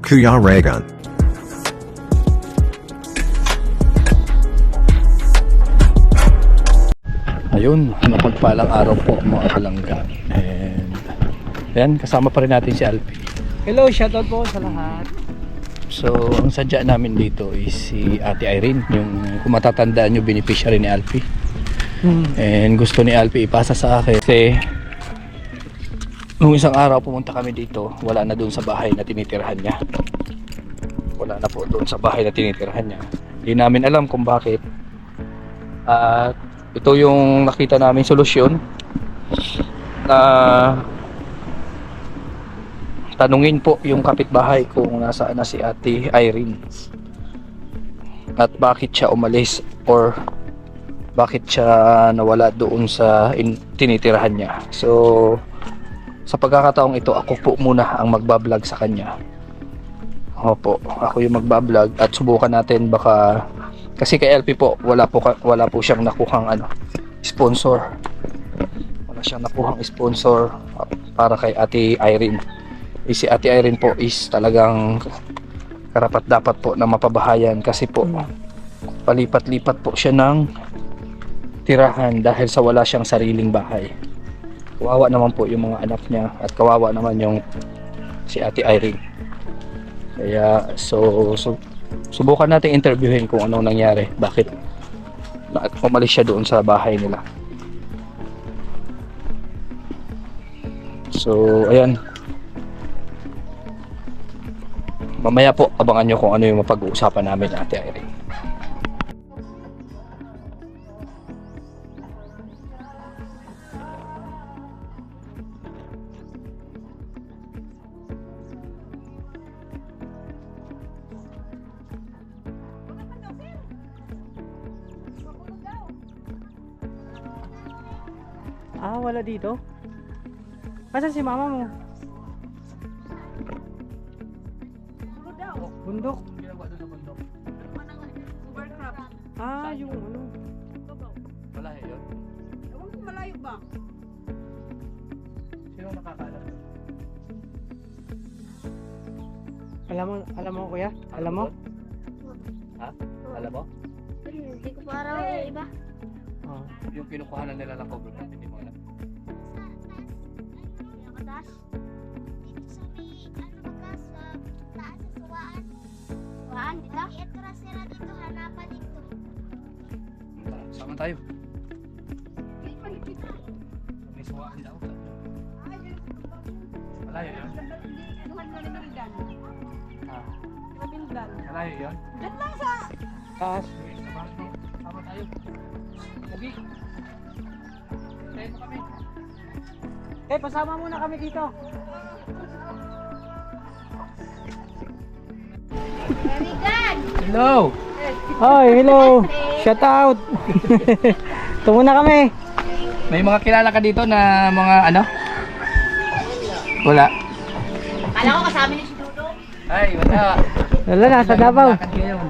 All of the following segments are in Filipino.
Kuya Reagan. Ayun, mapagpalang araw po mga kalangga. And ayan, kasama pa rin natin si Alpi. Hello, shoutout po sa lahat. So, ang sadya namin dito is si Ate Irene, yung kung matatandaan nyo, beneficiary ni Alpi. And gusto ni Alpi ipasa sa akin kasi nung isang araw pumunta kami dito, wala na doon sa bahay na tinitirhan niya. Wala na po doon sa bahay na tinitirhan niya. Hindi namin alam kung bakit. At ito yung nakita namin solusyon na tanungin po yung kapitbahay kung nasaan na si Ate Irene at bakit siya umalis or bakit siya nawala doon sa tinitirahan niya. So sa pagkakataong ito, ako po muna ang magbablog sa kanya. Opo, ako yung magbablog at subukan natin baka kasi kay LP po wala po siyang nakuhang sponsor. Wala siyang nakuhang sponsor para kay Ate Irene. Si Ate Irene po is talagang karapat dapat po na mapabahayan kasi po palipat-lipat po siya ng tirahan dahil sa wala siyang sariling bahay. Kawawa naman po yung mga anak niya at kawawa naman yung si Ate Irene. Kaya subukan natin interviewin kung anong nangyari, bakit umalis siya doon sa bahay nila. So ayan, mamaya po abangan nyo kung ano yung mapag-uusapan namin Ate Irene. Ah, wala dito? Asan si mama mo? Bundok. Ah, yung ano. Malayo yun? Ewan ko malayo ba? Sino nakakaalam? Alam mo kuya? Alam mo? Ha? Alam mo? Hindi ko pa araw iba. Oh. Yung kinukuhanan nila ng cover natin, hindi mo alam. Nakatas? Dito sa may, bagas, sa taas sa suwaan. Suwaan, dito? Itra-sira dito, hanapan dito. Tara, sama tayo. May suwaan daw. Malayo yun? Malayo yun? Diyan lang sa... Taas. Sama tayo. Lagi. Tayo mo kami. Pasama muna kami dito. Very good! Hello! Hi, hello. Shout out. Ito muna kami. May mga kilala ka dito na mga ano? Wala. Kala ko kasama niyo si Dodo. Ay, wala. Wala na, sa Davao. Lakad ngayon.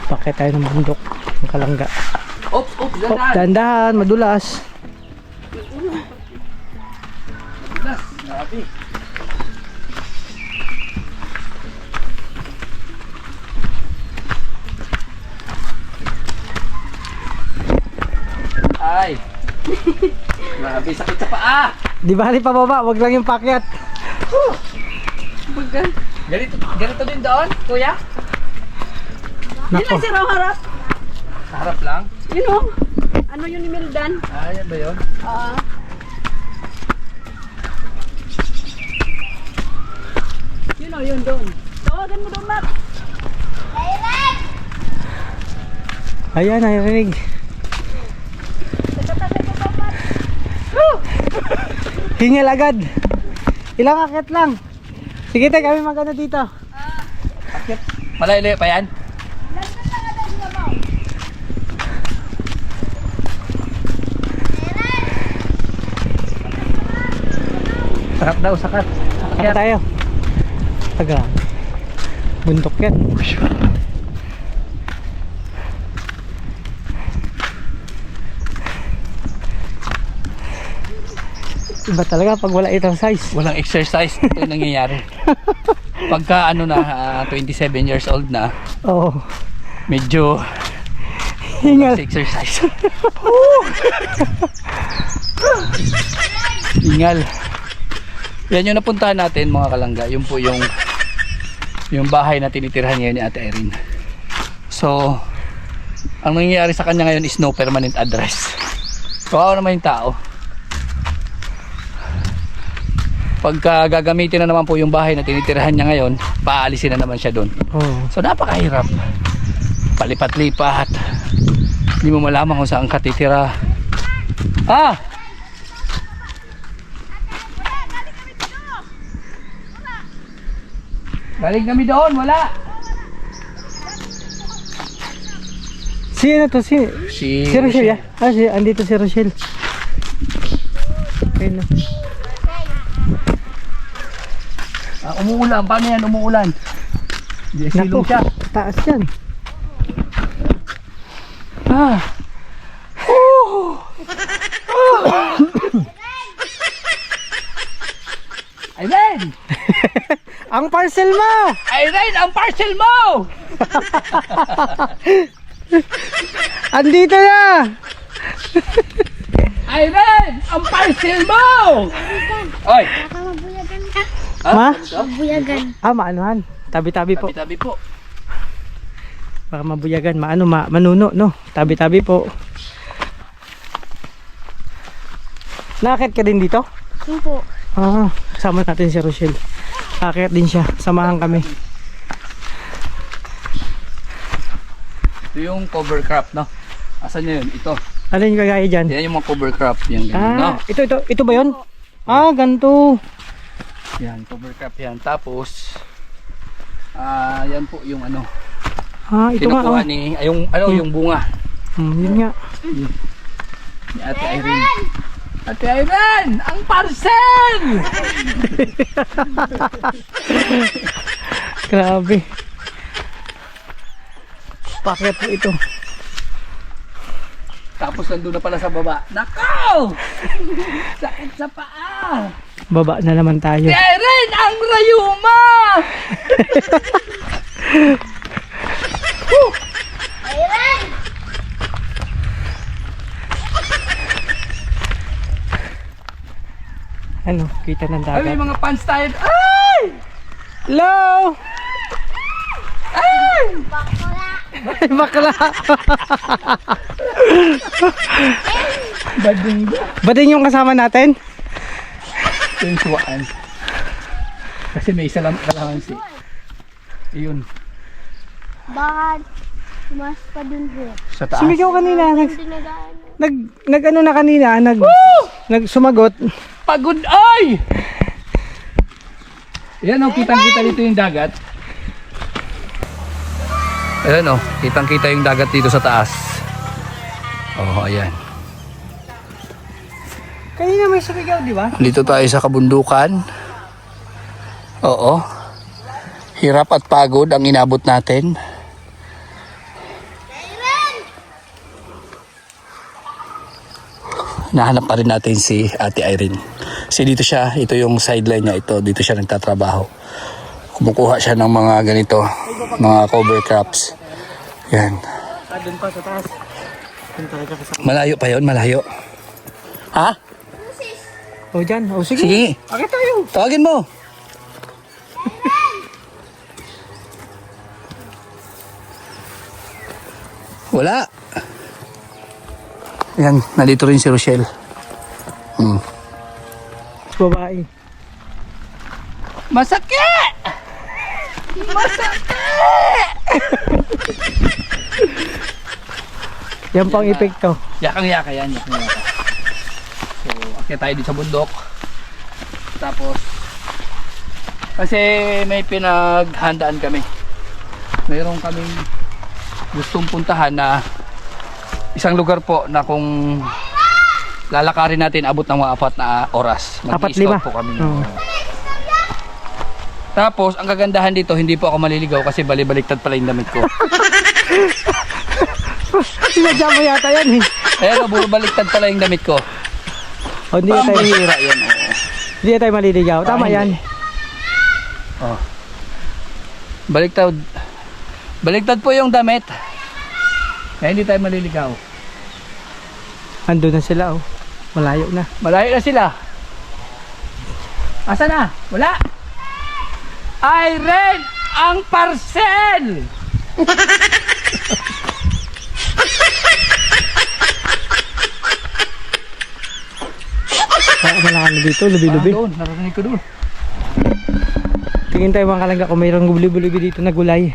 Pakit tayo ng bundok. Ng kalangga. Oops, Oh, dandan. dahan-dahan, madulas. Grabe. Ay. Grabe, sakit sa paa. Di bali pa baba, wag lang yung pakyat. Ganito din doon, kuya? Nako. harap. Sa harap lang. Yun o. Ano yun ni Mildan? Ah, yan ba yun? Yun o, yun doon. Tawagan mo doon, Matt. Ayan, narinig. Hingal agad. Ilang akyat lang. Sige tayo kami magano dito. Akit. Malayo pa yan? Sarap daw, sakat. Kaya tayo. Taga. Bundok yan. Iba talaga pag wala exercise. Walang exercise, ito yung nangyayari. Pagka 27 years old na, Oo. medyo Hingal. sa exercise. Hingal. Yan yung napuntahan natin mga kalangga. Yun po yung bahay na tinitirhan ngayon ni Ate Irene. So, ang nangyayari sa kanya ngayon is no permanent address. Kawawa naman yung tao. Pagka gagamitin na naman po yung bahay na tinitirhan niya ngayon, paalisin na naman siya doon. Oo. So napakahirap. Palipat-lipat. Hindi mo malaman kung saan ka titira. Ah! Galing kami doon, wala. Si ano to? Si Rochelle. Andito si Rochelle. Okay na. Umuulan, paano yan? Umuulan. Hindi, silong siya. Taas yan. Ah. Irene! Ang parcel mo! Irene, ang parcel mo! Andito na! Irene, ang parcel mo! Oy! Baka mabuyagan ka. Ma? Mabuyagan. Maanuhan. Tabi-tabi po. Tabi-tabi po. Baka mabuyagan. Manuno, no? Tabi-tabi po. Nakakit ka din dito? Yun po. Kasama natin si Rochelle. Nakakit din siya. Samahan kami. Ito yung cover crop, no? Asan yun? Ito. Alin yung kagaya dyan? Yan yung mga cover crop. Yan, ganyan, no? Ito ba yun? Ganito. Yan, cover crop yan. Tapos, yan po yung ano. Ito nga. Kinukuha ni, yung bunga. Yun nga. Ni Ate Irene. Ate Irene, ang parcel! Grabe. Paket po ito. Tapos nandun na pala sa baba. Nakaw! Sakit sa paa! Baba na naman tayo. Ate Irene, ang rayuma! Ayun! Ano, kita ng Ay, may dagat. mga pants tayo. Ay! Hello! Ay! Bakura! Ay, bakla! Bading ba? Bading yung kasama natin? Ito yung suwaan. Kasi may isa lang kalamansi. Ayun. Baka mas pa dun po. Sa taas. Sumigaw kanina. Dinagaan. Nag ano na kanina, sumagot. Pagod ay! Ayan o, kitang-kita dito yung dagat. Ayan o, kitang-kita yung dagat dito sa taas. Oh, ayan. Kanina may sumigaw, di ba? Dito tayo sa kabundukan. Oo. Hirap at pagod ang inabot natin. Nahanap pa rin natin si Ate Irene. Kasi dito siya, ito yung sideline niya ito. Dito siya nagtatrabaho. Kumukuha siya ng mga ganito, mga cover crops. Yan. Doon pa sa taas. Doon talaga kasama. Malayo pa yon, malayo. Ha? O dyan, o sige. Sige. Akit tayo. Tawagin mo. Wala. Yan, nandito rin si Rochelle. Babae. Masakit! Yan pang epekto. Yakang-yaka yan, yakang-yaka. So, akyat tayo dito sa bundok. Tapos, kasi may pinaghandaan kami. Mayroon kaming gustong puntahan na isang lugar po na kung lalakarin natin abot ng mga 4 na oras. 4-5. po kami. Oo. Tapos, ang kagandahan dito, hindi po ako maliligaw kasi bali-baliktad pala yung damit ko. Sinadya mo yata yan eh. Ayan o, baliktad pala yung damit ko. O hindi tayo. Pambihira yan. Oo. Hindi tayo maliligaw. Tama hindi. yan. Oh. Baliktad. Baliktad po yung damit. Kaya hindi tayo maliligaw. Ando na sila oh. Malayo na. Malayo na sila. Asa na? Wala. Irene ang parcel. Wala ka na dito, lubi-lubi. Doon, narinig ko doon. Tingin tayo mga kalangga kung mayroong gubli-bulibi dito na gulay.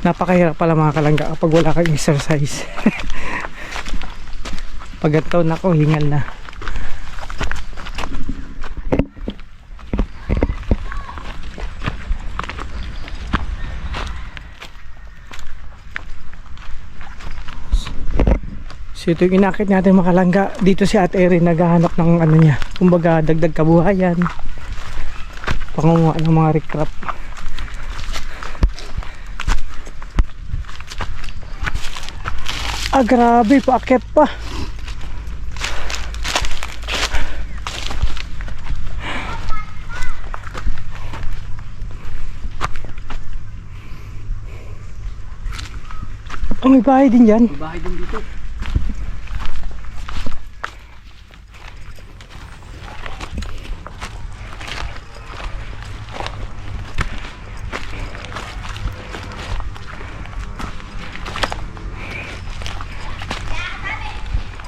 Napakahirap pala mga kalangga kapag wala kang exercise. Pag ganito nako, hingal na. So ito yung inakit natin mga kalangga. Dito si Ate Erin naghahanap ng ano niya, kumbaga dagdag kabuhayan, pangunguha ng mga recrap. Ah grabe, paakyat pa. Oh, may bahay din dyan. Bahay din dito.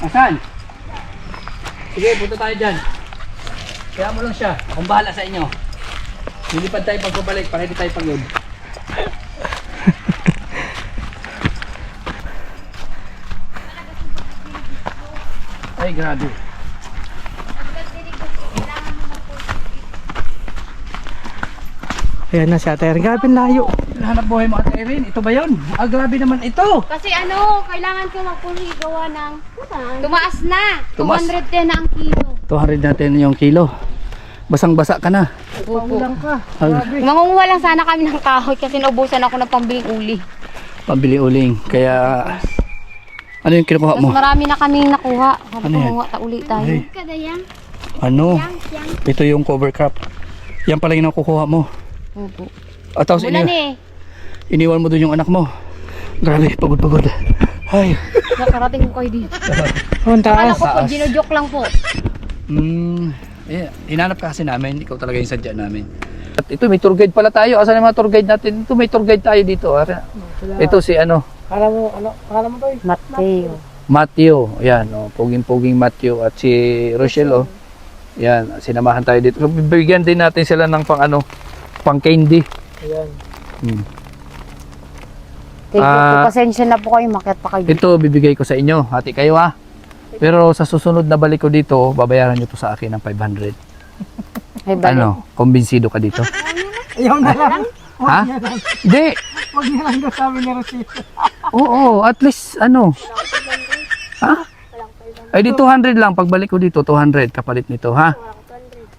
Asan? Sige, punta tayo dyan. Kaya mo lang siya. Akong bahala sa inyo. Lilipad tayo pagbabalik para hindi tayo pagod. Ay, grabe. Ayan na si Ate Erin. Grabe layo. Hanap buhay mo, Ate Erin. Ito ba yun? Ah, grabe naman ito. Kasi ano, kailangan ko magpuli gawa ng tumaas na. Tumaas? 210 na ang kilo. 200 natin yung kilo. Basang-basa ka na. Paulang ka. Grabe. Mangunguha lang sana kami ng kahoy kasi naubusan ako ng pambiling uli. Pambili uling. Kaya, ano yung kinukuha Mas mo? marami na kaming nakuha. Sabi Ano ko, yan? manguha ta uli tayo. Ay. Ano? Ito yung cover crop. Yan pala yung nakukuha mo. Opo. At tapos Ulan eh. iniwan mo doon yung anak mo. Grabe, pagod-pagod. Ay. Nakarating ko kayo dito. Oh, ang Akala taas. ko po, ginujoke lang po. Hinanap ka kasi namin. Ikaw talaga yung sadya namin. At ito, may tour guide pala tayo. Asan yung mga tour guide natin? Ito, may tour guide tayo dito. Ito si ano? Kala mo to eh. Mateo. Matthew. Yan, oh, puging-puging Matthew. At si Rochelle, oh. Yan, sinamahan tayo dito. So, bibigyan din natin sila ng pang candy. Ayan. Thank you Ah, po. Pasensya na po kayo. Makiat pa kayo. Ito, bibigay ko sa inyo. Hati kayo, ha? Pero sa susunod na balik ko dito, babayaran nyo to sa akin ng 500. Ay, balik. Ano? Kumbinsido ka dito? Ayaw na lang. Ha? Hindi. Huwag niya lang daw sabi ni Rosita. Oo, at least ano. Ha? Ay di 200 lang pagbalik ko dito, 200 kapalit nito, ha?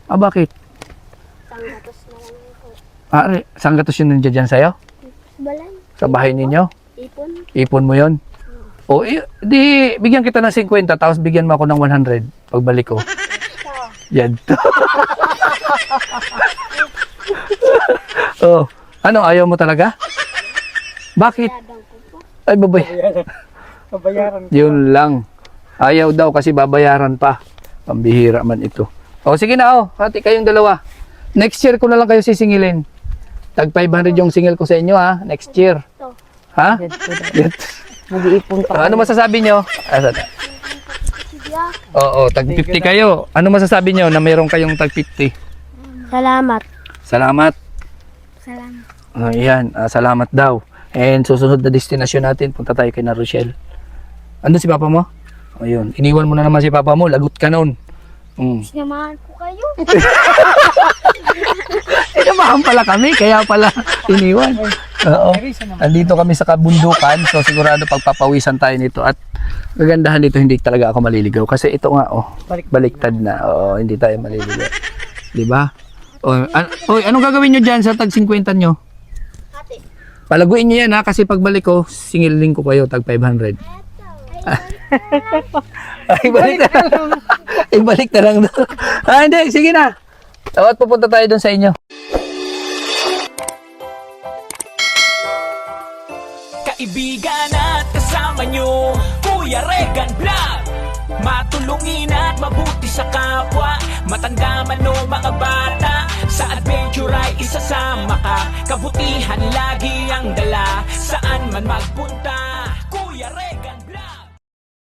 Ah, bakit? Saan gatos yun nandiyan dyan sa'yo? Balay. Sa bahay ninyo? Ipon. Ipon mo yon? O, di, bigyan kita ng 50, tapos bigyan mo ako ng 100 pagbalik ko. Yan to. Oh, ano, ayaw mo talaga? Bakit? Ay, Pabayaran. Yun lang. Ayaw daw kasi babayaran pa. Pambihira man ito. O sige na, hati kayong dalawa. Next year ko na lang kayo sisingilin. Tag 500 yung singil ko sa inyo, ha? Next year. Ha? Mag-iipon pa. Ano masasabi nyo? Oo, tag 50 kayo. Ano masasabi nyo na mayroon kayong tag 50? Salamat. Salamat. Salamat. Ayan, salamat daw. And susunod na destinasyon natin, punta tayo kay na Rochelle. Ano si papa mo? Ayun, iniwan mo na naman si papa mo, lagot ka noon. Sinamahan ko kayo. Sinamahan pala kami, kaya pala iniwan. Oo. Andito kami sa kabundukan, so sigurado pagpapawisan tayo nito. At gagandahan dito, hindi talaga ako maliligaw. Kasi ito nga, baliktad na. Oo, hindi tayo maliligaw. Diba? Oy, anong gagawin nyo dyan sa tag 50 nyo? Ate. Palaguin nyo yan ha, kasi pagbalik ko, singiling ko kayo tag 500. Ay, balik na lang. Ibalik na lang doon. Hindi, sige na. Tawat pupunta tayo doon sa inyo. Kaibigan at kasama nyo, Kuya Regan Vlog. Matulungin at mabuti sa kapwa, matanda man o mga bata. Sa adventure ay isasama ka, kabutihan lagi ang dala. Saan man magpunta, Kuya Regan.